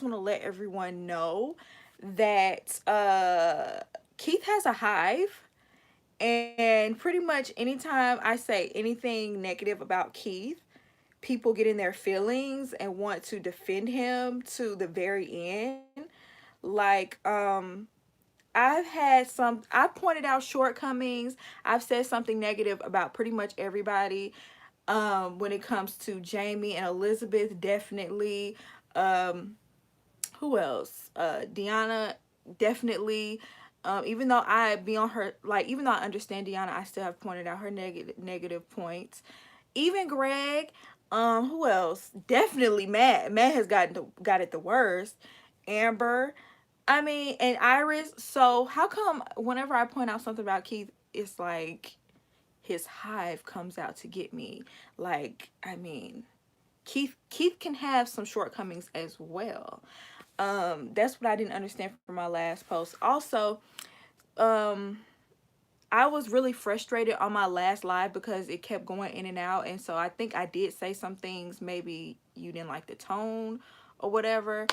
want to let everyone know that Keith has a hive. And pretty much anytime I say anything negative about Keith, people get in their feelings and want to defend him to the very end. Like, I've pointed out shortcomings. I've said something negative about pretty much everybody. When it comes to Jamie and Elizabeth, definitely. Um, who else? Deanna, definitely. Even though I be on her, like, even though I understand Deanna, I still have pointed out her negative points. Even Greg. Who else? Definitely Matt. Matt has got it the worst. Amber. I mean, and Iris. So how come whenever I point out something about Keith, it's like his hive comes out to get me? Like, I mean, Keith can have some shortcomings as well. That's what I didn't understand from my last post. Also, um I was really frustrated on my last live because it kept going in and out, and so I think I did say some things maybe you didn't like the tone or whatever.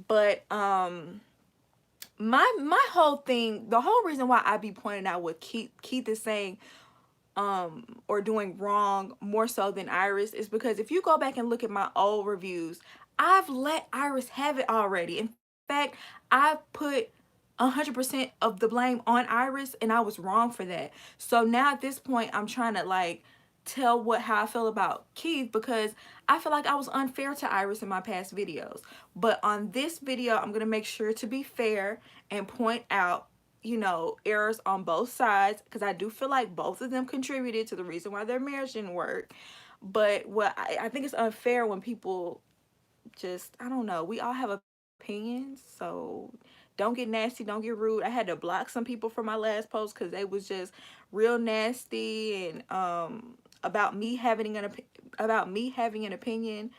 But my whole thing, the whole reason why I be pointing out what Keith is saying or doing wrong more so than Iris is because if you go back and look at my old reviews, I've let Iris have it already. In fact, I put 100% of the blame on Iris, and I was wrong for that. So now at this point, I'm trying to like tell how I feel about Keith because I feel like I was unfair to Iris in my past videos. But on this video, I'm gonna make sure to be fair and point out, you know, errors on both sides because I do feel like both of them contributed to the reason why their marriage didn't work. But what I think it's unfair when people just, I don't know, we all have opinions, so don't get nasty, don't get rude. I had to block some people from my last post because they was just real nasty and about me having an opinion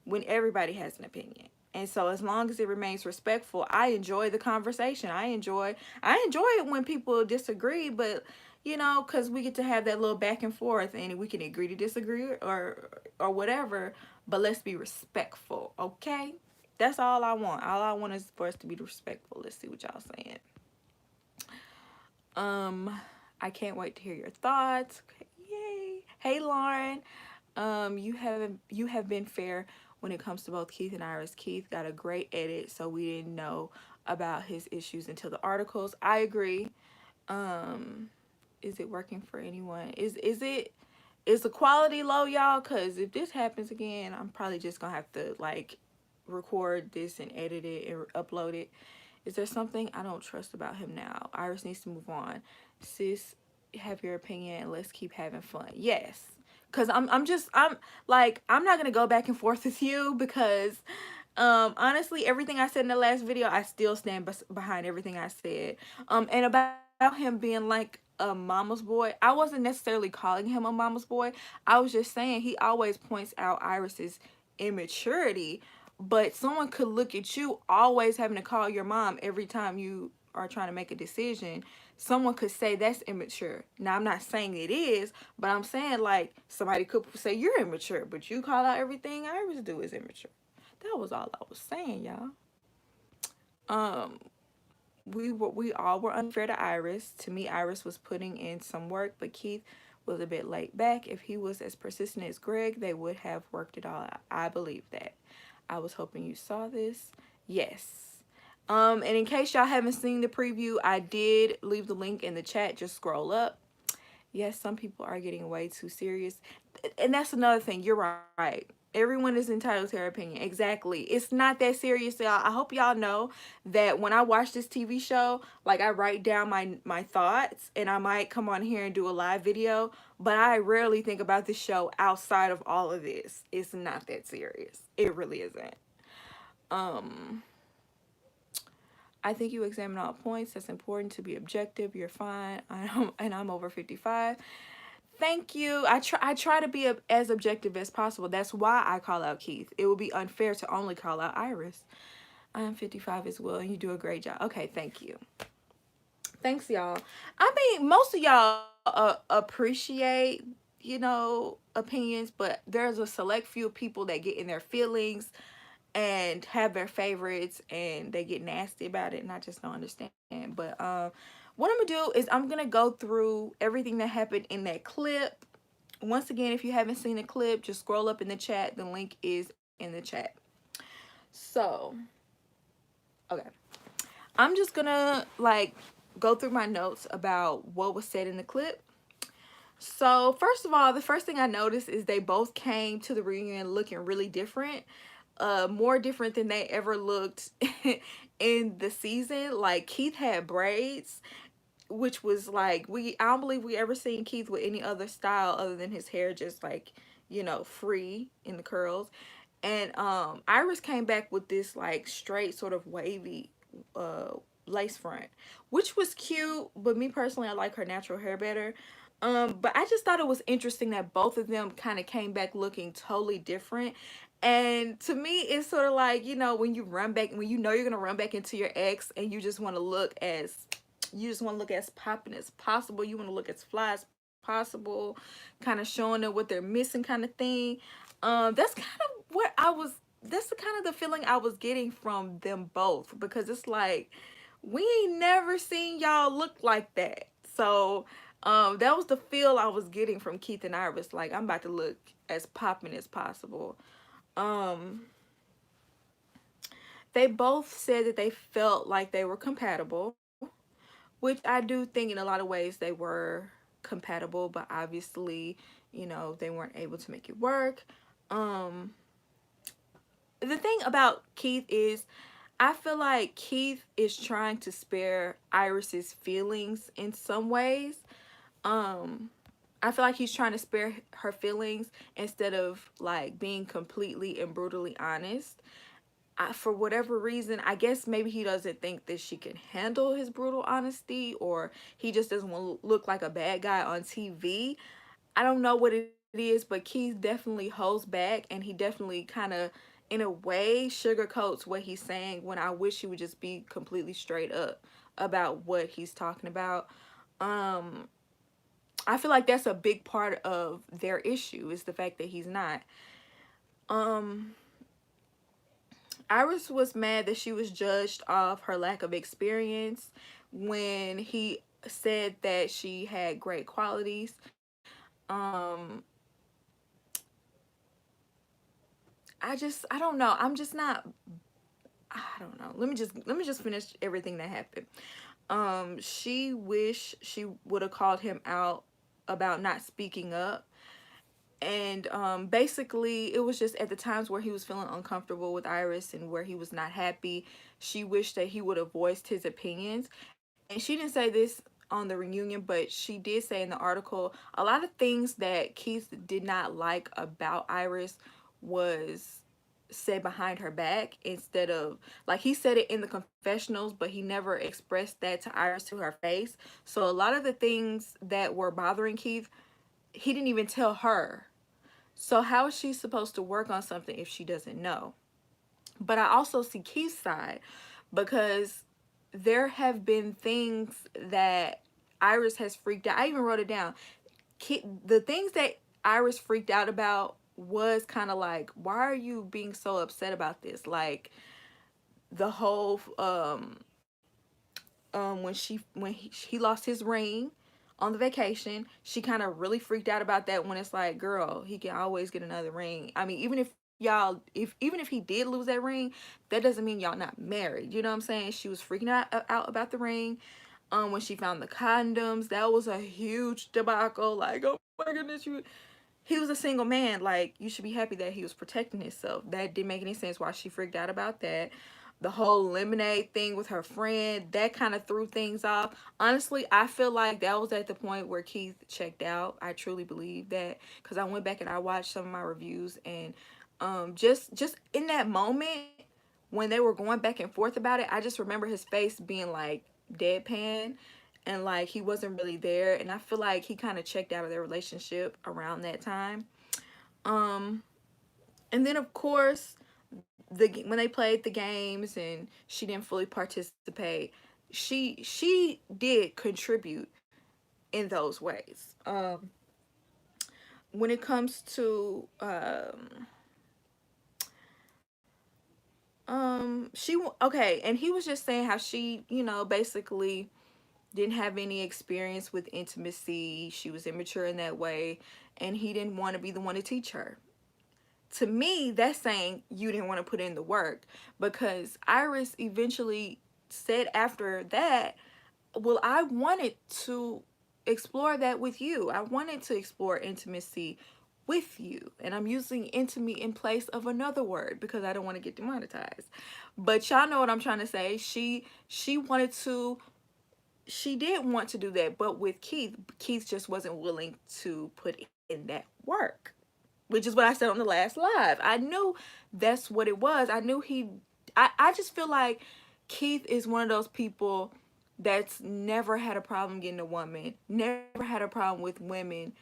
when everybody has an opinion. And so as long as it remains respectful, I enjoy the conversation. I enjoy it when people disagree, but you know, cuz we get to have that little back and forth and we can agree to disagree or whatever, but let's be respectful, okay? That's all I want. All I want is for us to be respectful. Let's see what y'all saying. Um I can't wait to hear your thoughts. Okay, yay. Hey Lauren. You have been fair when it comes to both Keith and Iris. Keith got a great edit, so we didn't know about his issues until the articles. I agree. Um, is it working for anyone? Is the quality low, y'all? Cause if this happens again, I'm probably just gonna have to like record this and edit it and upload it. Is there something I don't trust about him now? Iris needs to move on. Sis, have your opinion and let's keep having fun. Yes. Cause I'm like I'm not gonna go back and forth with you because honestly everything I said in the last video I still stand behind everything I said. And about him being like a mama's boy, I wasn't necessarily calling him a mama's boy. I was just saying he always points out Iris's immaturity, but someone could look at you always having to call your mom every time you are trying to make a decision. Someone could say that's immature. Now I'm not saying it is, but I'm saying like somebody could say you're immature, but you call out everything Iris do is immature. That was all I was saying, y'all. Um, we all were unfair to Iris. To me, Iris was putting in some work, but Keith was a bit laid back. If he was as persistent as Greg, they would have worked it all out. I believe that. I was hoping you saw this. Yes. And in case y'all haven't seen the preview, I did leave the link in the chat. Just scroll up. Yes, some people are getting way too serious. And that's another thing. You're right. Everyone is entitled to their opinion. Exactly. It's not that serious, y'all. I hope y'all know that when I watch this TV show, like I write down my thoughts and I might come on here and do a live video, but I rarely think about the show outside of all of this. It's not that serious. It really isn't. Um I think you examine all points. That's important to be objective. You're fine. I'm over 55. Thank you. I try to be as objective as possible. That's why I call out Keith. It would be unfair to only call out Iris. I'm 55 as well, and you do a great job. Okay, thank you. Thanks, y'all. I mean, most of y'all appreciate, you know, opinions, but there's a select few people that get in their feelings and have their favorites and they get nasty about it, and I just don't understand. But what I'm gonna do is I'm gonna go through everything that happened in that clip. Once again, if you haven't seen the clip, just scroll up in the chat. The link is in the chat. So, okay. I'm just gonna like go through my notes about what was said in the clip. So, first of all, the first thing I noticed is they both came to the reunion looking really different. More different than they ever looked in the season. Like Keith had braids, which was like I don't believe we ever seen Keith with any other style other than his hair just like, you know, free in the curls. And Iris came back with this like straight sort of wavy uh lace front, which was cute, but me personally I like her natural hair better. But I just thought it was interesting that both of them kind of came back looking totally different. And to me, it's sort of like, you know, when you run back, when you know you're gonna run back into your ex and you just want to look as popping as possible. You want to look as fly as possible, kind of showing them what they're missing, kind of thing. That's kind of what I was. That's the kind of the feeling I was getting from them both, because it's like we ain't never seen y'all look like that. So that was the feel I was getting from Keith and Iris. Like, I'm about to look as popping as possible. Um, they both said that they felt like they were compatible, which I do think in a lot of ways they were compatible, but obviously, you know, they weren't able to make it work. Um, the thing about Keith is, I feel like Keith is trying to spare Iris's feelings in some ways. Um, I feel like he's trying to spare her feelings instead of like being completely and brutally honest. For whatever reason, I guess maybe he doesn't think that she can handle his brutal honesty, or he just doesn't want to look like a bad guy on TV. I don't know what it is, but Keith definitely holds back, and he definitely kind of, in a way, sugarcoats what he's saying, when I wish he would just be completely straight up about what he's talking about. Um, I feel like that's a big part of their issue, is the fact that he's not. Um, Iris was mad that she was judged off her lack of experience when he said that she had great qualities. Um, I don't know. I'm just not. I don't know. Let me just finish everything that happened. She wished she would have called him out about not speaking up. And basically it was just at the times where he was feeling uncomfortable with Iris and where he was not happy, she wished that he would have voiced his opinions. And she didn't say this on the reunion, but she did say in the article a lot of things that Keith did not like about Iris was said behind her back, instead of, like, he said it in the confessionals, but he never expressed that to Iris to her face. So a lot of the things that were bothering Keith, he didn't even tell her. So how is she supposed to work on something if she doesn't know? But I also see Keith's side, because there have been things that Iris has freaked out. I even wrote it down. The things that Iris freaked out about was kind of like, why are you being so upset about this? Like the whole he lost his ring on the vacation, she kind of really freaked out about that, when it's like, girl, he can always get another ring. I mean, even if he did lose that ring, that doesn't mean y'all not married. You know what I'm saying? She was freaking out about the ring. When she found the condoms, that was a huge debacle. Like, oh my goodness, he was a single man. Like, you should be happy that he was protecting himself. That didn't make any sense why she freaked out about that. The whole lemonade thing with her friend, that kind of threw things off. Honestly, I feel like that was at the point where Keith checked out. I truly believe that, because I went back and I watched some of my reviews, and just in that moment when they were going back and forth about it, I just remember his face being like deadpan, and like he wasn't really there, and I feel like he kind of checked out of their relationship around that time. um and then of course, when they played the games and she didn't fully participate, she did contribute in those ways. When it comes to Okay, and he was just saying how she, you know, basically didn't have any experience with intimacy. She was immature in that way, and he didn't want to be the one to teach her. To me, that's saying you didn't want to put in the work, because Iris eventually said after that, well, I wanted to explore that with you. I wanted to explore intimacy with you. And I'm using intimate in place of another word because I don't want to get demonetized. But y'all know what I'm trying to say. She wanted to, she did want to do that, but with Keith just wasn't willing to put in that work, which is what I said on the last live. I knew that's what it was. I knew I just feel like Keith is one of those people that's never had a problem getting a woman, never had a problem with women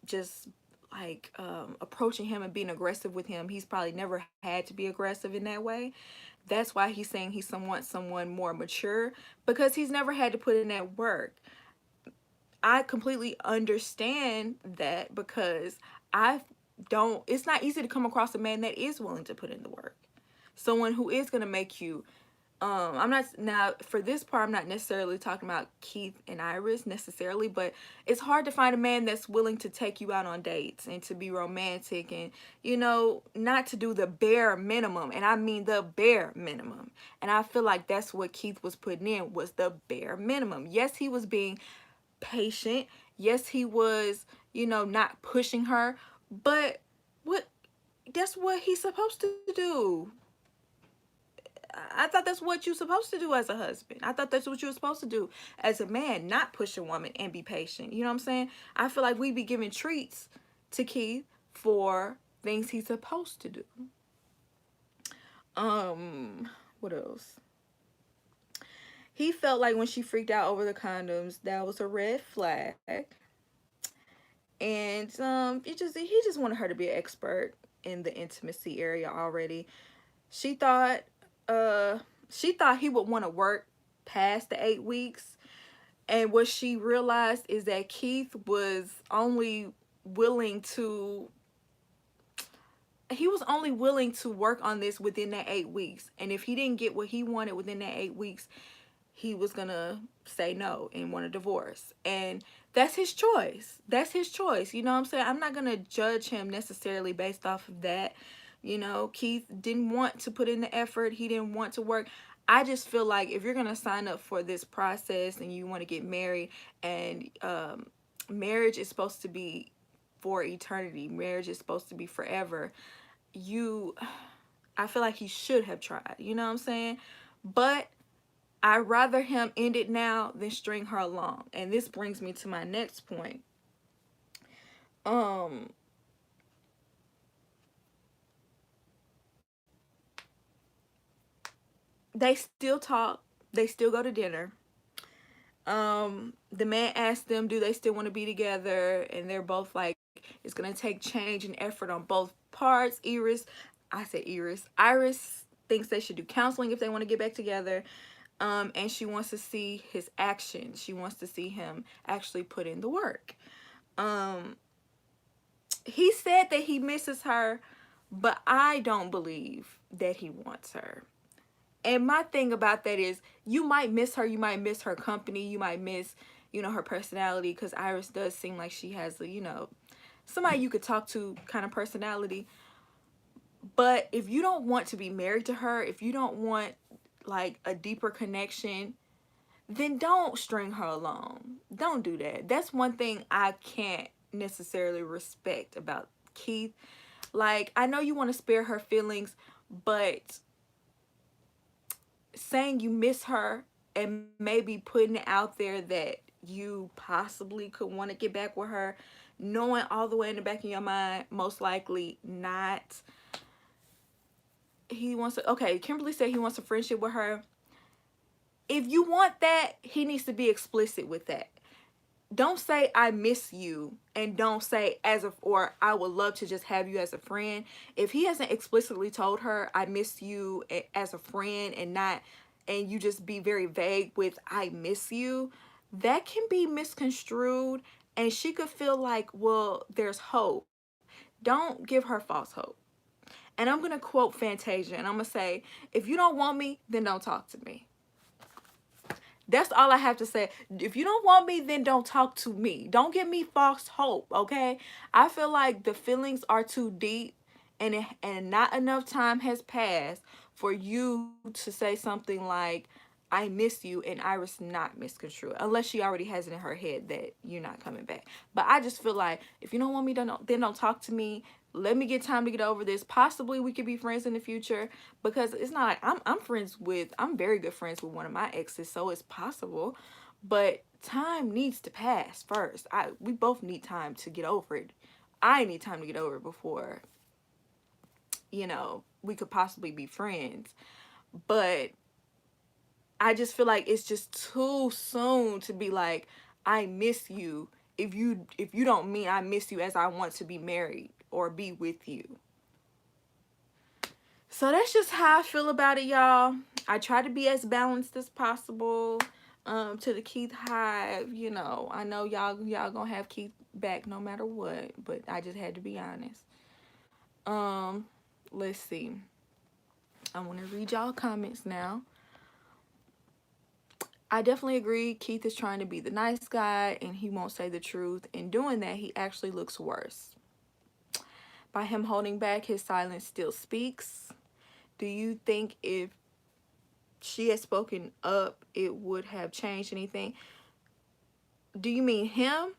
just like approaching him and being aggressive with him. He's probably never had to be aggressive in that way. That's why he's saying he wants someone more mature, because he's never had to put in that work. I completely understand that, because I don't, it's not easy to come across a man that is willing to put in the work. Someone who is going to make you, I'm not, now for this part, I'm not necessarily talking about Keith and Iris necessarily, but it's hard to find a man that's willing to take you out on dates and to be romantic and, you know, not to do the bare minimum. And I mean the bare minimum. And I feel like that's what Keith was putting in, was the bare minimum. Yes, he was being patient. Yes, he was, you know, not pushing her, but what, that's what he's supposed to do. I thought that's what you're supposed to do as a husband. I thought that's what you were supposed to do as a man, not push a woman and be patient. You know what I'm saying? I feel like we be giving treats to Keith for things he's supposed to do. What else? He felt like when she freaked out over the condoms, that was a red flag. And he just wanted her to be an expert in the intimacy area already. She thought he would want to work past the 8 weeks, and what she realized is that Keith was only willing to work on this within that 8 weeks, and if he didn't get what he wanted within that 8 weeks, he was gonna say no and want a divorce. And that's his choice. That's his choice. You know what I'm saying? I'm not gonna judge him necessarily based off of that. You know, Keith didn't want to put in the effort. He didn't want to work. I just feel like if you're gonna sign up for this process and you want to get married, and marriage is supposed to be for eternity, marriage is supposed to be forever, I feel like he should have tried. You know what I'm saying? But I'd rather him end it now than string her along. And this brings me to my next point. They still talk. They still go to dinner. The man asked them, do they still want to be together? And they're both like, it's going to take change and effort on both parts. Iris thinks they should do counseling if they want to get back together. And she wants to see his action. She wants to see him actually put in the work. He said that he misses her, but I don't believe that he wants her. And my thing about that is, you might miss her, you might miss her company, you might miss, you know, her personality, because Iris does seem like she has a, you know, somebody you could talk to kind of personality. But if you don't want to be married to her, if you don't want like a deeper connection, then don't string her along. Don't do that. That's one thing I can't necessarily respect about Keith. Like, I know you want to spare her feelings, but saying you miss her and maybe putting it out there that you possibly could want to get back with her, knowing all the way in the back of your mind, most likely not. He wants to, okay, Kimberly said he wants a friendship with her. If you want that, he needs to be explicit with that. Don't say I miss you, and don't say or I would love to just have you as a friend. If he hasn't explicitly told her I miss you as a friend, and you just be very vague with I miss you, that can be misconstrued, and she could feel like, well, there's hope. Don't give her false hope. And I'm going to quote Fantasia, and I'm going to say, if you don't want me, then don't talk to me. That's all I have to say. If you don't want me, then don't talk to me. Don't give me false hope, okay? I feel like the feelings are too deep, and not enough time has passed for you to say something like, I miss you, and Iris not misconstrue, unless she already has it in her head that you're not coming back. But I just feel like, if you don't want me, then don't talk to me. Let me get time to get over this. Possibly we could be friends in the future, because it's not like I'm very good friends with one of my exes, so it's possible. But time needs to pass first. We both need time to get over it. I need time to get over it before, we could possibly be friends. But I just feel like it's just too soon to be like, I miss you, if you don't mean I miss you as I want to be married or be with you. So that's just how I feel about it, y'all. I try to be as balanced as possible. To the Keith Hive, I know y'all gonna have Keith back no matter what, but I just had to be honest. Let's see. I want to read y'all comments now. I definitely agree. Keith is trying to be the nice guy, and he won't say the truth. In doing that, he actually looks worse. By him holding back, his silence still speaks. Do you think if she had spoken up, it would have changed anything? Do you mean him?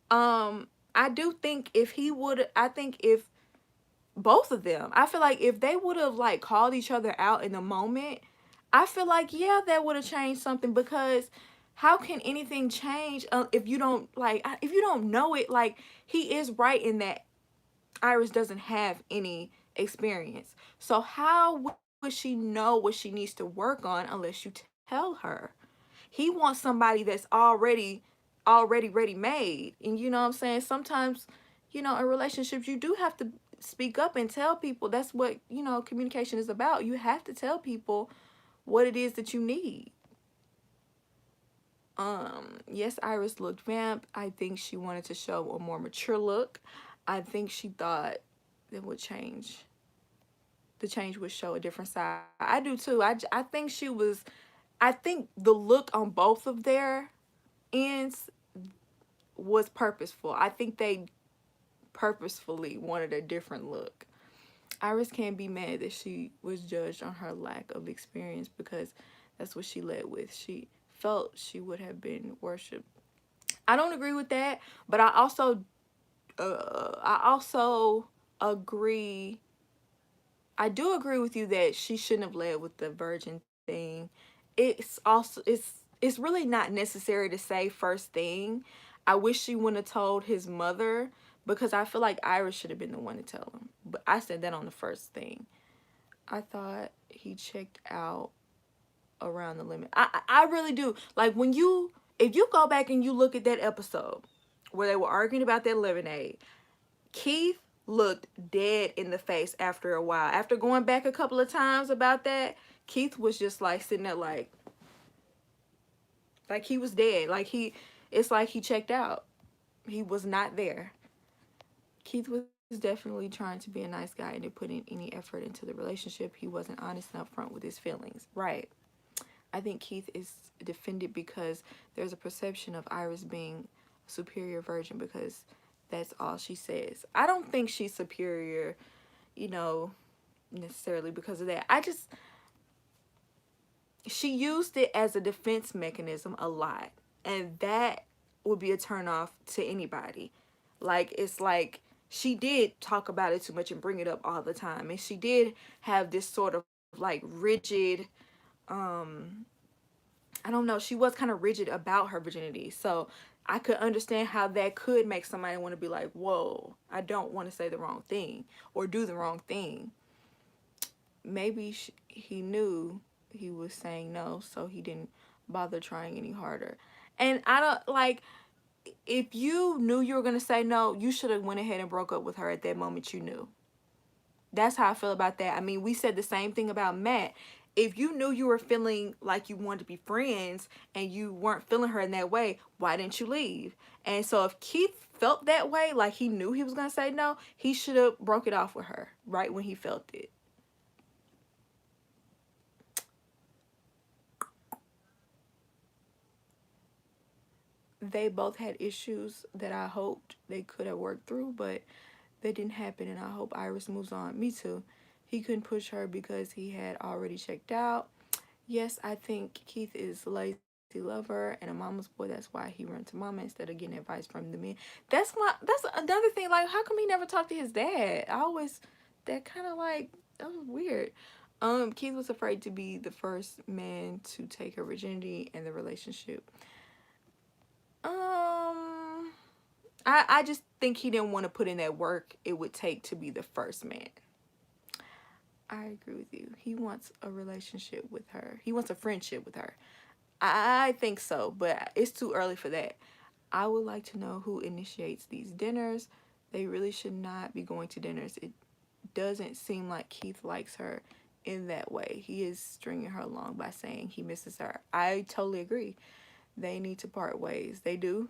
I do think if he would, I think if both of them, I feel like if they would have like called each other out in the moment, I feel like, yeah, that would have changed something. Because how can anything change if you don't know it? Like, he is right in that Iris doesn't have any experience. So how would she know what she needs to work on unless you tell her? He wants somebody that's already ready made. And you know what I'm saying? Sometimes, in relationships, you do have to speak up and tell people. That's what, communication is about. You have to tell people what it is that you need. Yes, Iris looked vamp. I think she wanted to show a more mature look. I think she thought it would change. The change would show a different side. I do too. I think I think the look on both of their ends was purposeful. I think they purposefully wanted a different look. Iris can't be mad that she was judged on her lack of experience, because that's what she led with. She felt she would have been worshipped. I don't agree with that, but I also agree. I do agree with you that she shouldn't have led with the virgin thing. It's really not necessary to say first thing. I wish she wouldn't have told his mother, because I feel like Iris should have been the one to tell him. But I said that on the first thing. I thought he checked out around the limit. I really do. Like, if you go back and you look at that episode where they were arguing about that lemonade, Keith looked dead in the face after a while. After going back a couple of times about that, Keith was just like sitting there like he was dead. It's like he checked out. He was not there. Keith was definitely trying to be a nice guy and didn't put in any effort into the relationship. He wasn't honest and upfront with his feelings. Right. I think Keith is defended because there's a perception of Iris being a superior virgin, because that's all she says. I don't think she's superior, necessarily because of that. She used it as a defense mechanism a lot, and that would be a turnoff to anybody. It's like she did talk about it too much and bring it up all the time, and she did have this sort of rigid, I don't know, she was kind of rigid about her virginity. So I could understand how that could make somebody want to be like, whoa, I don't want to say the wrong thing or do the wrong thing. Maybe he knew he was saying no, so he didn't bother trying any harder. And I don't, if you knew you were going to say no, you should have went ahead and broke up with her at that moment. You knew. That's how I feel about that. I mean, we said the same thing about Matt. if you knew you were feeling like you wanted to be friends and you weren't feeling her in that way, why didn't you leave? And so if Keith felt that way, like he knew he was going to say no, he should have broke it off with her right when he felt it. They both had issues that I hoped they could have worked through, but they didn't happen, and I hope Iris moves on. Me too. He couldn't push her because he had already checked out. Yes, I think Keith is a lazy lover and a mama's boy. That's why he ran to mama instead of getting advice from the men. That's another thing. Like, how come he never talked to his dad? I always, that kind of like, that was weird. Keith was afraid to be the first man to take her virginity in the relationship. I just think he didn't want to put in that work it would take to be the first man. I agree with you. He wants a relationship with her. He wants a friendship with her. I think so, but it's too early for that. I would like to know who initiates these dinners. They really should not be going to dinners. It doesn't seem like Keith likes her in that way. He is stringing her along by saying he misses her. I totally agree. They need to part ways. They do.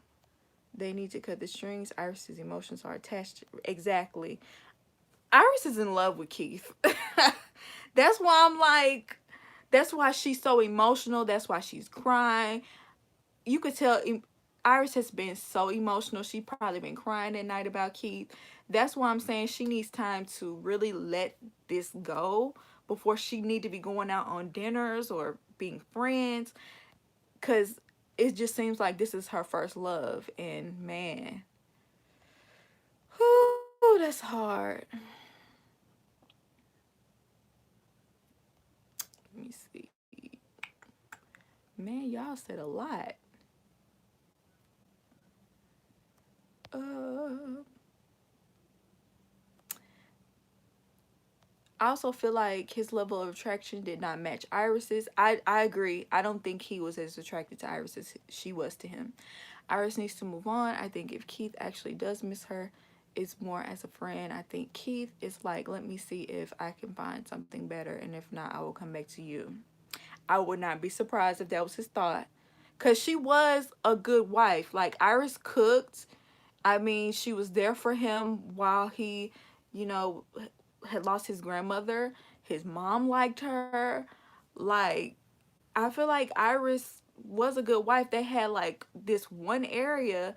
They need to cut the strings. Iris's emotions are attached. Exactly. Iris is in love with Keith. That's why I'm like, that's why she's so emotional. That's why she's crying. You could tell Iris has been so emotional. She probably been crying at night about Keith. That's why I'm saying she needs time to really let this go before she need to be going out on dinners or being friends. Because it just seems like this is her first love. And man, whew, that's hard. Let me see. Man, y'all said a lot. I also feel like his level of attraction did not match Iris's. I agree. I don't think he was as attracted to Iris as she was to him. Iris needs to move on. I think if Keith actually does miss her, it's more as a friend. I think Keith is like, let me see if I can find something better, and if not, I will come back to you. I would not be surprised if that was his thought. Because she was a good wife. Like, Iris cooked. I mean, she was there for him while he, you know, had lost his grandmother. His mom liked her. Like, I feel like Iris was a good wife. They had like this one area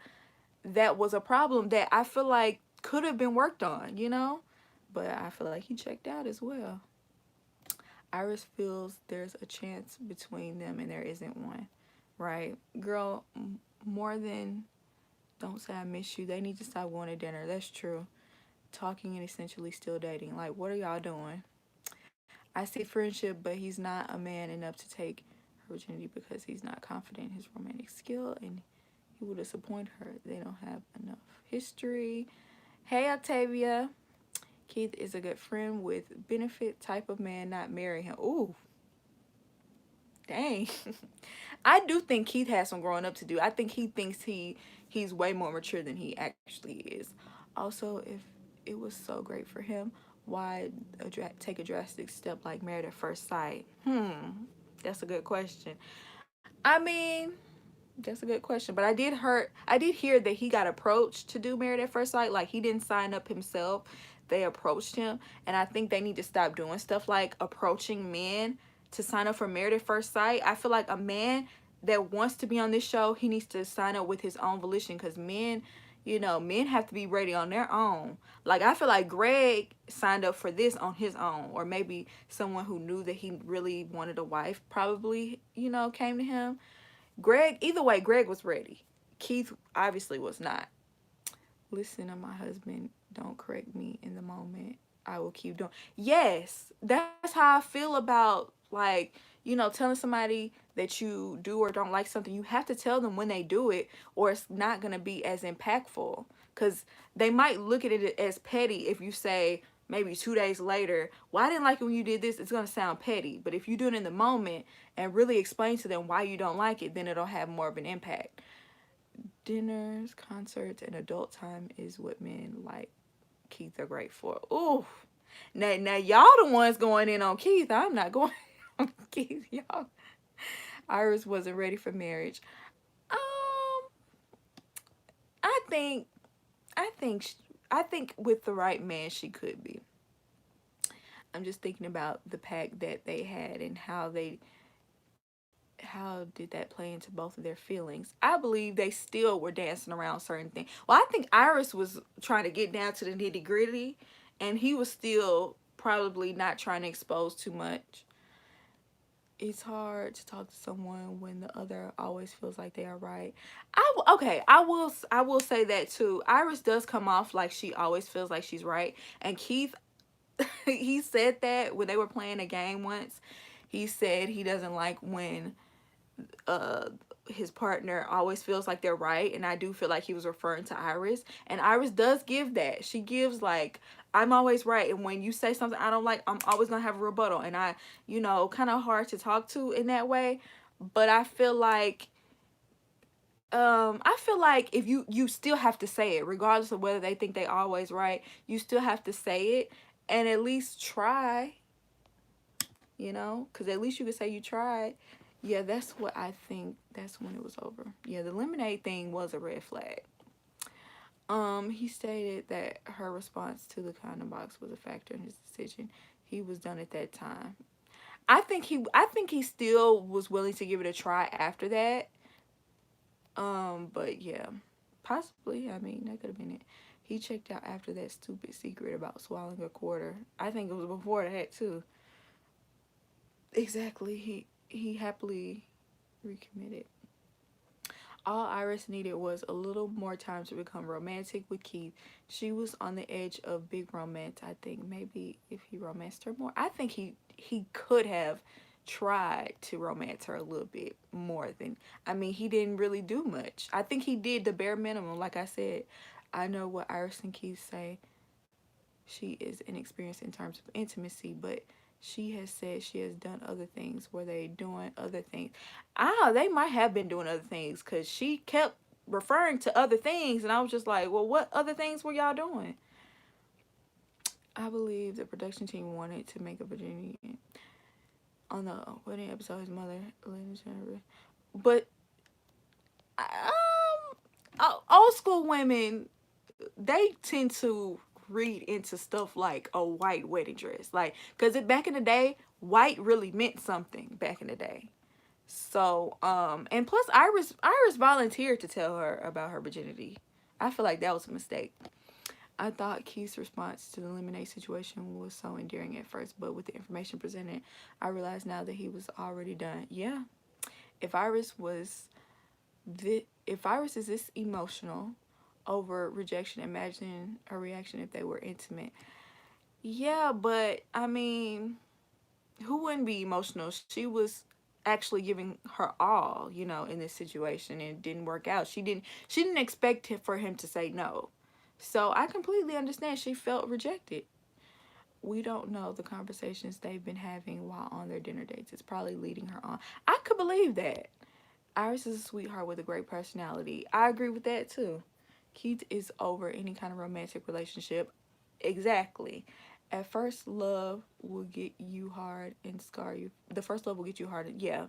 that was a problem that I feel like could have been worked on, you know? But I feel like he checked out as well. Iris feels there's a chance between them and there isn't one, right? Girl, more than don't say I miss you. They need to stop going to dinner. That's true. Talking and essentially still dating. Like, what are y'all doing? I see friendship, but he's not a man enough to take her virginity because he's not confident in his romantic skill and he will disappoint her. They don't have enough history. Hey, Octavia. Keith is a good friend with benefit type of man, not marry him. Ooh. Dang. I do think Keith has some growing up to do. I think he thinks he's way more mature than he actually is. Also, if it was so great for him, why take a drastic step like married at first sight? That's a good question. I mean, that's a good question. But I did hear that he got approached to do married at first sight. Like, he didn't sign up himself. They approached him. And I think they need to stop doing stuff like approaching men to sign up for married at first sight. I feel like a man that wants to be on this show, he needs to sign up with his own volition, because men, you know, men have to be ready on their own. Like, I feel like Greg signed up for this on his own, or maybe someone who knew that he really wanted a wife probably, you know, came to him. Greg, either way, Greg was ready. Keith obviously was not. Listen to my husband. Don't correct me in the moment. I will keep doing. Yes, that's how I feel about, like, you know, telling somebody that you do or don't like something. You have to tell them when they do it, or it's not going to be as impactful. Because they might look at it as petty if you say maybe 2 days later, well, I didn't like it when you did this. It's going to sound petty. But if you do it in the moment and really explain to them why you don't like it, then it'll have more of an impact. Dinners, concerts, and adult time is what men like Keith are great for. Ooh. Now y'all the ones going in on Keith. I'm not going. Keith, y'all. Iris wasn't ready for marriage. Um, I think, I think, I think with the right man, she could be. I'm just thinking about the pact that they had and how did that play into both of their feelings. I believe they still were dancing around certain things. Well, I think Iris was trying to get down to the nitty gritty, and he was still probably not trying to expose too much. It's hard to talk to someone when the other always feels like they are right. Okay, I will say that too. Iris does come off like she always feels like she's right, and Keith he said that when they were playing a game once. He said he doesn't like when uh his partner always feels like they're right, and I do feel like he was referring to Iris, and Iris does give that. She gives like, I'm always right, and when you say something I don't like, I'm always gonna have a rebuttal, and I, you know, kind of hard to talk to in that way. But I feel like if you still have to say it regardless of whether they think they always right. You still have to say it and at least try, you know, because at least you could say you tried. Yeah, that's what I think. That's when it was over. Yeah, the lemonade thing was a red flag. He stated that her response to the condom box was a factor in his decision. He was done at that time. I think he still was willing to give it a try after that. But yeah, possibly. I mean, that could have been it. He checked out after that stupid secret about swallowing a quarter. I think it was before that too. Exactly. He happily recommitted. All Iris needed was a little more time to become romantic with Keith. She was on the edge of big romance, I think. Maybe if he romanced her more. I think he could have tried to romance her a little bit more than, I mean, he didn't really do much. I think he did the bare minimum. Like I said, I know what Iris and Keith say. She is inexperienced in terms of intimacy, but she has said she has done other things. Were they doing other things? They might have been doing other things, because she kept referring to other things, and I was just like, well, what other things were y'all doing? I believe the production team wanted to make a Virginia on the wedding episode. His mother, but old school women, they tend to read into stuff like a white wedding dress, like, because back in the day, white really meant something back in the day. So and plus Iris volunteered to tell her about her virginity. I feel like that was a mistake. I thought Keith's response to the lemonade situation was so endearing at first, but with the information presented, I realized now that he was already done. Yeah, if Iris was if Iris is this emotional over rejection, imagine her reaction if they were intimate. Yeah, but I mean, who wouldn't be emotional? She was actually giving her all, you know, in this situation, and it didn't work out. She didn't expect for him to say no. So I completely understand she felt rejected. We don't know the conversations they've been having while on their dinner dates. It's probably leading her on. I could believe that. Iris is a sweetheart with a great personality. I agree with that too. Keith is over any kind of romantic relationship. Exactly. At first, love will get you hard and scar you. The first love will get you hard. Yeah.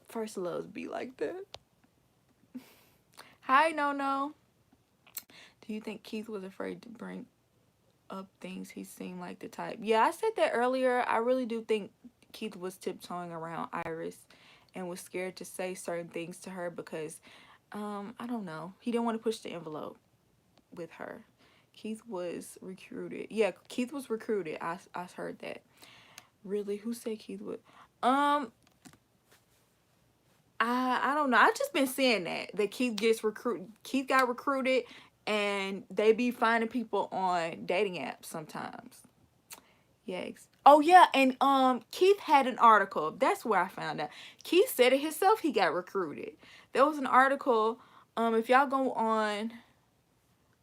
First loves be like that. Hi, no. Do you think Keith was afraid to bring up things he seemed like the type? Yeah, I said that earlier. I really do think Keith was tiptoeing around Iris and was scared to say certain things to her because, I don't know. He didn't want to push the envelope with her. Keith was recruited. Yeah, Keith was recruited. I heard that. Really? Who said Keith would? I don't know. I've just been seeing that Keith gets recruited. Keith got recruited, and they be finding people on dating apps sometimes. Yikes. Oh yeah, and Keith had an article. That's where I found out. Keith said it himself. He got recruited. There was an article. If y'all go on,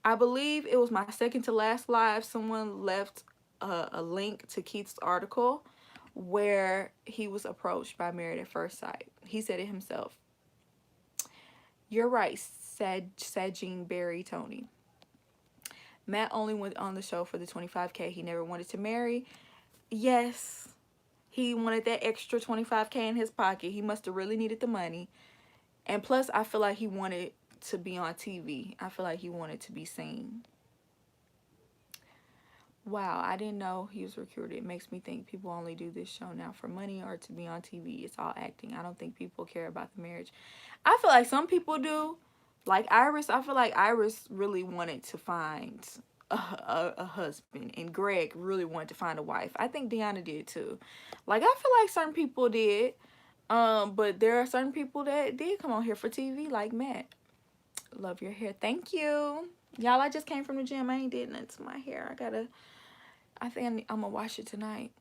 I believe it was my second to last live. Someone left a link to Keith's article where he was approached by Married at First Sight. He said it himself. You're right, Sajine Barry Tony. Matt only went on the show for the $25K. He never wanted to marry. Yes, He wanted that extra 25K in his pocket. He must have really needed the money. And plus, I feel like he wanted to be on TV. I feel like he wanted to be seen. Wow, I didn't know he was recruited. It makes me think people only do this show now for money or to be on TV. It's all acting. I don't think people care about the marriage. I feel like some people do. Like Iris, I feel like Iris really wanted to find a husband, and Greg really wanted to find a wife. I think Deanna did too. Like I feel like certain people did. But there are certain people that did come on here for TV, like Matt. Love your hair. Thank you. Y'all, I just came from the gym. I ain't did nothing to my hair. I think I'm gonna wash it tonight.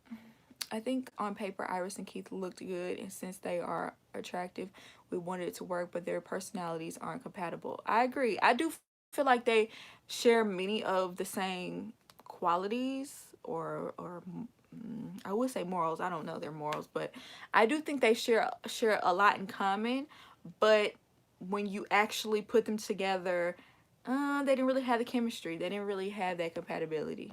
I think on paper, Iris and Keith looked good, and since they are attractive, we wanted it to work, but their personalities aren't compatible. I agree. I do feel like they share many of the same qualities, or I would say morals. I don't know their morals, but I do think they share a lot in common. But when you actually put them together, they didn't really have the chemistry. They didn't really have that compatibility.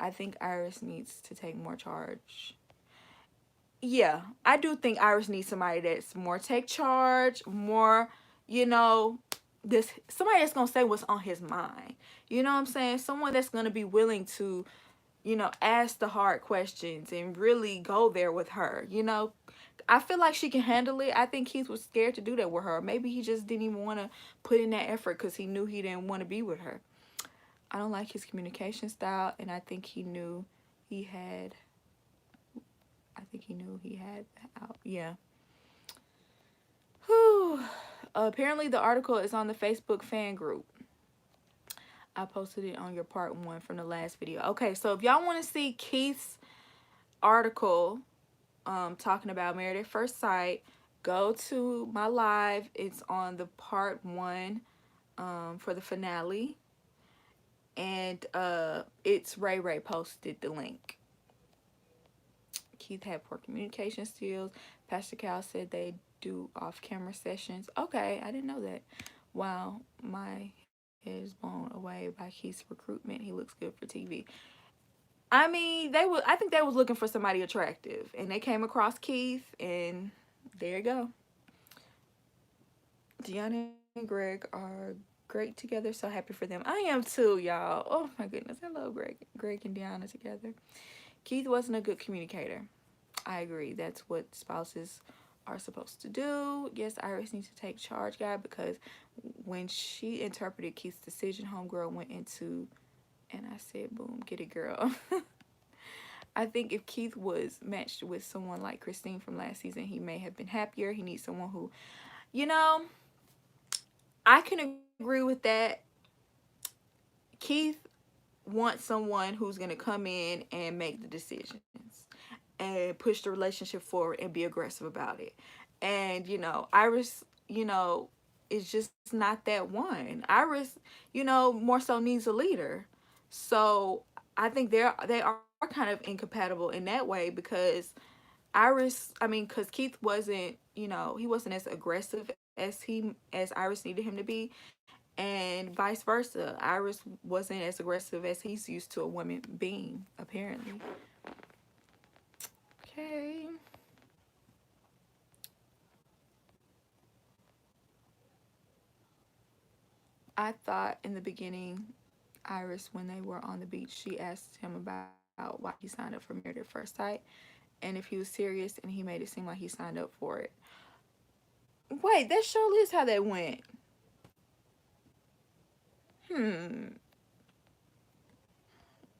I think Iris needs to take more charge. Yeah, I do think Iris needs somebody that's more take charge, more, you know, this somebody that's gonna say what's on his mind. You know what I'm saying? Someone that's gonna be willing to, you know, ask the hard questions and really go there with her. You know, I feel like she can handle it. I think Keith was scared to do that with her. Maybe he just didn't even want to put in that effort because he knew he didn't want to be with her. I don't like his communication style, and I think he knew he had. I think he knew he had out. Yeah. Whew. Apparently, the article is on the Facebook fan group. I posted it on your part 1 from the last video. Okay, so if y'all want to see Keith's article talking about Married at First Sight, go to my live. It's on the part 1 for the finale. And it's Ray posted the link. Keith had poor communication skills. Pastor Cal said they do off-camera sessions. Okay, I didn't know that. Wow, my head is blown away by Keith's recruitment. He looks good for TV. I mean, I think they was looking for somebody attractive, and they came across Keith, and there you go. Deanna and Greg are great together. So happy for them. I am too, y'all. Oh my goodness, I love Greg and Deanna together. Keith wasn't a good communicator. I agree. That's what spouses are supposed to do. Yes, Iris needs to take charge, guy, because when she interpreted Keith's decision, homegirl went into, and I said, boom, get it, girl. I think if Keith was matched with someone like Christine from last season, he may have been happier. He needs someone who, you know, I can agree with that. Keith wants someone who's going to come in and make the decisions and push the relationship forward and be aggressive about it. And, you know, Iris, you know, is just not that one. Iris, you know, more so needs a leader. So I think they are kind of incompatible in that way, because Iris, I mean, because Keith wasn't, you know, he wasn't as aggressive as Iris needed him to be, and vice versa. Iris wasn't as aggressive as he's used to a woman being, apparently. Okay. I thought in the beginning, Iris, when they were on the beach, she asked him about why he signed up for Married at First Sight and if he was serious, and he made it seem like he signed up for it. Wait, that surely is how that went.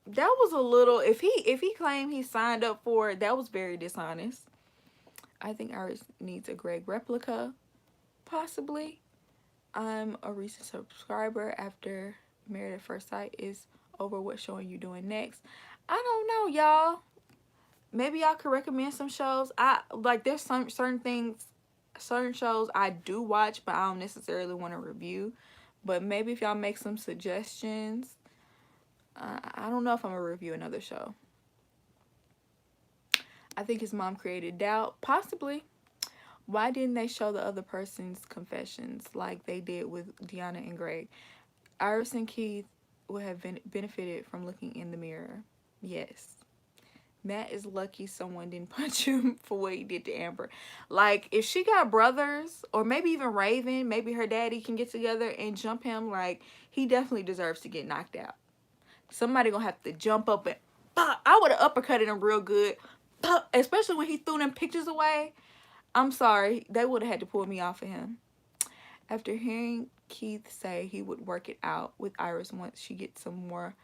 That was a little, if he claimed he signed up for it, that was very dishonest. I think Iris needs a Greg replica, possibly. I'm a recent subscriber. After Married at First Sight is over, what show are you doing next? I don't know, y'all. Maybe y'all could recommend some shows. I like, there's some certain shows I do watch, but I don't necessarily want to review. But maybe if y'all make some suggestions. I don't know if I'm gonna review another show. I think his mom created doubt, possibly. Why didn't they show the other person's confessions like they did with Deanna and Greg? Iris and Keith would have benefited from looking in the mirror. Yes. Matt is lucky someone didn't punch him for what he did to Amber. Like, if she got brothers, or maybe even Raven, maybe her daddy can get together and jump him. Like, he definitely deserves to get knocked out. Somebody gonna have to jump up and pop. I would have uppercutted him real good. Pop, especially when he threw them pictures away. I'm sorry. They would have had to pull me off of him. After hearing Keith say he would work it out with Iris once she gets some more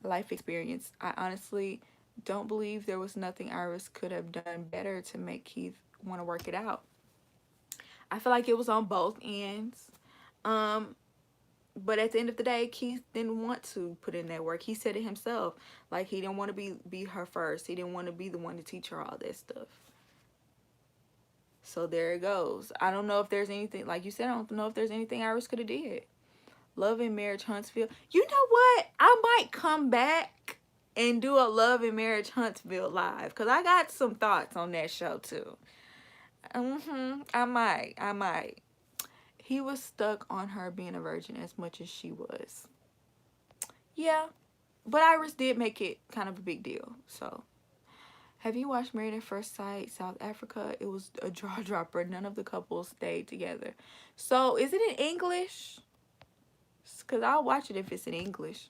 life experience, I honestly don't believe there was nothing Iris could have done better to make Keith want to work it out. I feel like it was on both ends. Um, but at the end of the day, Keith didn't want to put in that work. He said it himself. Like, he didn't want to be her first. He didn't want to be the one to teach her all that stuff. So there it goes. I don't know if there's anything, like you said, I don't know if there's anything Iris could have did. Love and Marriage Huntsville. You know what? I might come back and do a Love and Marriage Huntsville live, because I got some thoughts on that show too. I might. He was stuck on her being a virgin as much as she was. Yeah, but Iris did make it kind of a big deal. So, have you watched Married at First Sight South Africa? It was a jaw dropper. None of the couples stayed together. So, is it in English? Because I'll watch it if it's in English.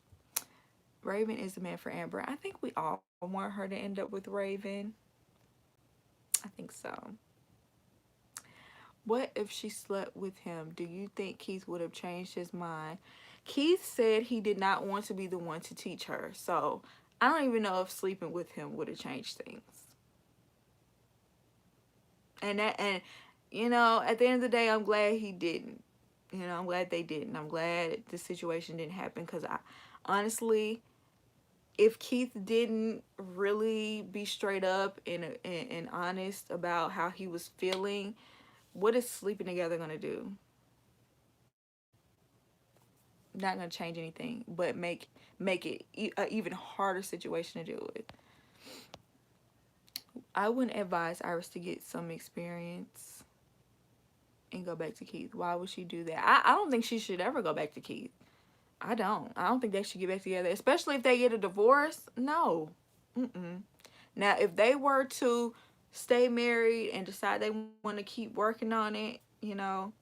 Raven is the man for Amber. I think we all want her to end up with Raven. I think so. What if she slept with him? Do you think Keith would have changed his mind? Keith said he did not want to be the one to teach her. So, I don't even know if sleeping with him would have changed things. And you know, at the end of the day, I'm glad he didn't. You know, I'm glad they didn't. I'm glad the situation didn't happen, because I honestly, if Keith didn't really be straight up and honest about how he was feeling, what is sleeping together gonna do? Not gonna change anything, but make it an even harder situation to deal with. I wouldn't advise Iris to get some experience and go back to Keith. Why would she do that? I don't think she should ever go back to Keith. I don't think they should get back together, especially if they get a divorce. No. Now, if they were to stay married and decide they want to keep working on it, you know,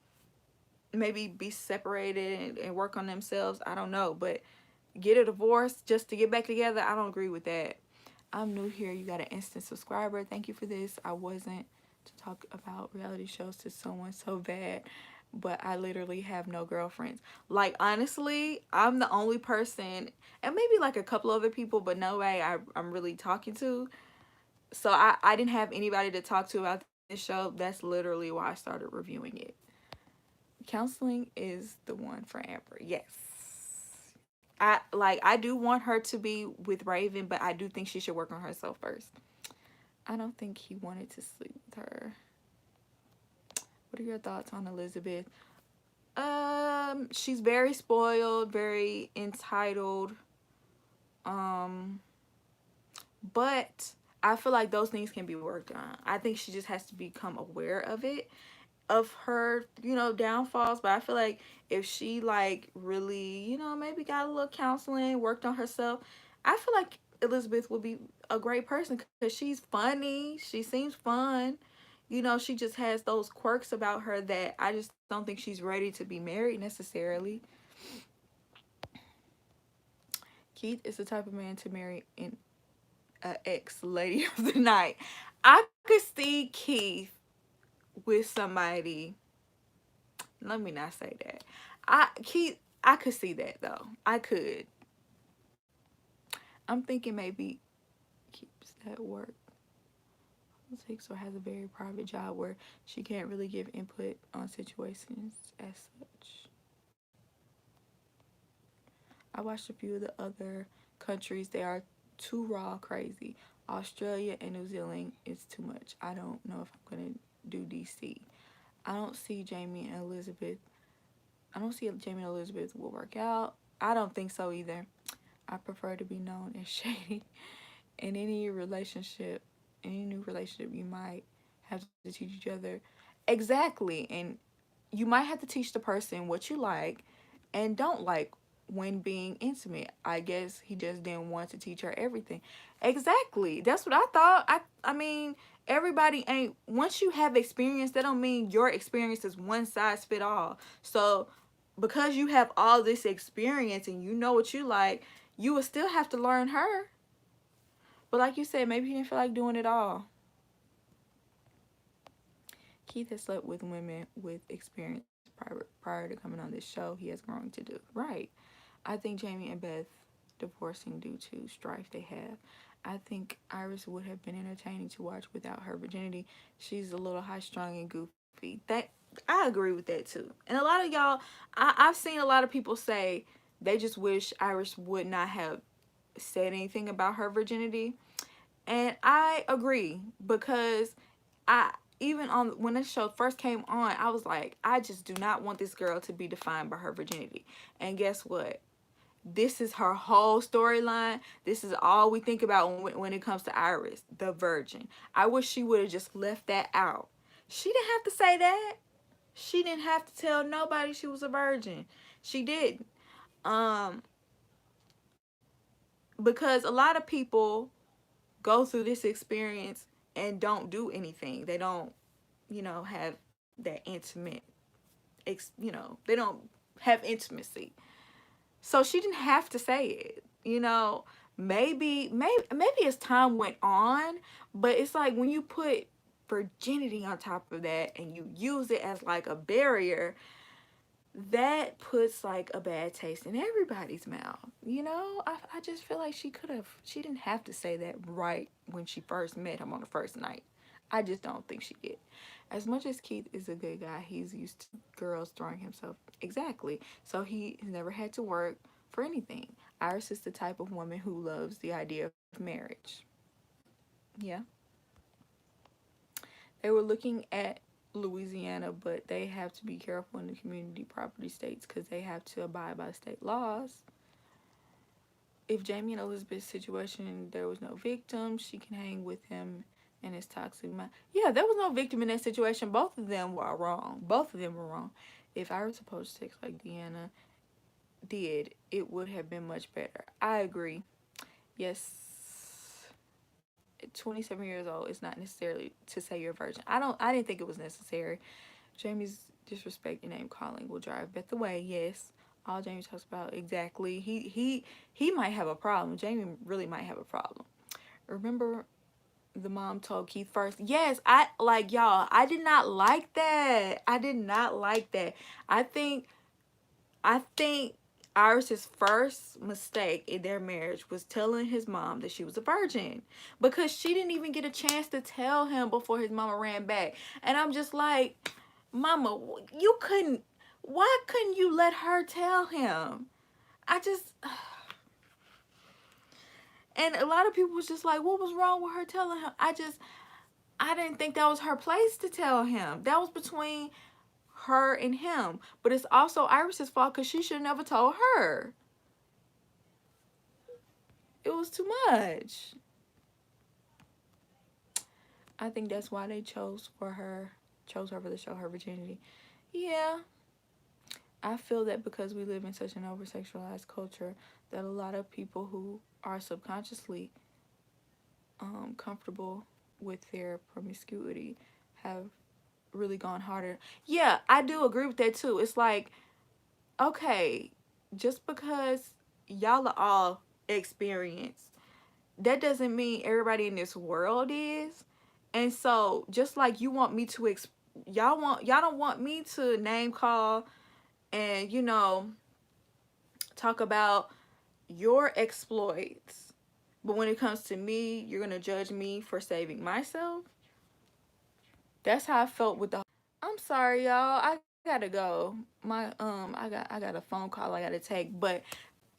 maybe be separated and work on themselves, I don't know. But get a divorce just to get back together, I don't agree with that. I'm new here. You got an instant subscriber. Thank you for this. I wasn't to talk about reality shows to someone so bad, but I literally have no girlfriends. Like, honestly, I'm the only person, and maybe like a couple other people, but no way I'm really talking to. So I didn't have anybody to talk to about this show. That's literally why I started reviewing it. Counseling is the one for Amber. Yes. I do want her to be with Raven, but I do think she should work on herself first. I don't think he wanted to sleep with her. What are your thoughts on Elizabeth? She's very spoiled, very entitled. But I feel like those things can be worked on. I think she just has to become aware of it, of her, you know, downfalls. But I feel like if she, like, really, you know, maybe got a little counseling, worked on herself, I feel like Elizabeth would be a great person, because she's funny. She seems fun. You know, she just has those quirks about her that I just don't think she's ready to be married necessarily. Keith is the type of man to marry an ex-lady of the night. I could see Keith with somebody. Let me not say that. I could see that though. I could. I'm thinking maybe keeps at work, politics, or has a very private job where she can't really give input on situations as such. I watched a few of the other countries. They are too raw crazy. Australia and New Zealand is too much. I don't know if I'm gonna do DC. I don't see Jamie and Elizabeth. I don't see Jamie and Elizabeth will work out. I don't think so either. I prefer to be known as shady. In any relationship, any new relationship, you might have to teach each other. Exactly. And you might have to teach the person what you like and don't like when being intimate. I guess he just didn't want to teach her everything. Exactly. That's what I thought. I mean, everybody ain't, once you have experience, that don't mean your experience is one size fit all. So because you have all this experience and you know what you like, you will still have to learn her. But like you said, maybe he didn't feel like doing it all. Keith has slept with women with experience prior to coming on this show. He has growing to do. Right. I think Jamie and Beth divorcing due to strife they have. I think Iris would have been entertaining to watch without her virginity. She's a little high strung and goofy. That, I agree with that too. And a lot of y'all, I've seen a lot of people say they just wish Iris would not have said anything about her virginity. And I agree, because I, even on when this show first came on, I was like, I just do not want this girl to be defined by her virginity. And guess what? This is her whole storyline. This is all we think about when it comes to Iris, the virgin. I wish she would have just left that out. She didn't have to say that. She didn't have to tell nobody she was a virgin. She didn't. Because a lot of people go through this experience and don't do anything. They don't, have that intimate, they don't have intimacy. So she didn't have to say it, Maybe as time went on, but it's like when you put virginity on top of that and you use it as like a barrier, that puts like a bad taste in everybody's mouth. I just feel like she didn't have to say that right when she first met him on the first night. I just don't think she did. As much as Keith is a good guy, he's used to girls throwing himself. Exactly. So he never had to work for anything. Iris is the type of woman who loves the idea of marriage. Yeah. They were looking at Louisiana, but they have to be careful in the community property states because they have to abide by state laws. If Jamie and Elizabeth's situation, there was no victim, she can hang with him and his toxic mind. Yeah, there was no victim in that situation. Both of them were wrong. Both of them were wrong. If I was supposed to sex like Deanna did, it would have been much better. I agree. Yes, 27 years old is not necessarily to say you're a virgin. I didn't think it was necessary. Jamie's disrespect and name calling will drive Beth away. Yes. All Jamie talks about, exactly. He might have a problem. Jamie really might have a problem. Remember the mom told Keith first? Yes, y'all, I did not like that. I did not like that. I think Iris's first mistake in their marriage was telling his mom that she was a virgin, because she didn't even get a chance to tell him before his mama ran back. And I'm just like, Mama, why couldn't you let her tell him? And a lot of people was just like, what was wrong with her telling him? I didn't think that was her place to tell him. That was between her and him. But it's also Iris's fault because she should have never told her. It was too much. I think that's why they chose her for the show her virginity. Yeah. I feel that because we live in such an over-sexualized culture, that a lot of people who are subconsciously comfortable with their promiscuity have really gone harder. Yeah, I do agree with that too. It's like, okay, just because y'all are all experienced, that doesn't mean everybody in this world is. And so just like you want me to y'all don't want me to name call and talk about your exploits, but when it comes to me, you're gonna judge me for saving myself. That's how I felt with the. I'm sorry, y'all. I gotta go. I got a phone call I gotta take. But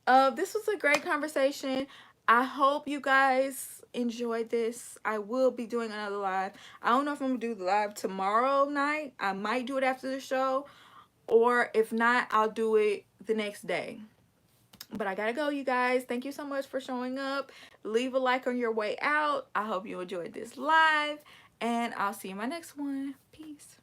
this was a great conversation. I hope you guys enjoyed this. I will be doing another live. I don't know if I'm gonna do the live tomorrow night. I might do it after the show, or if not, I'll do it the next day. But I gotta go, you guys. Thank you so much for showing up. Leave a like on your way out. I hope you enjoyed this live, and I'll see you in my next one. Peace.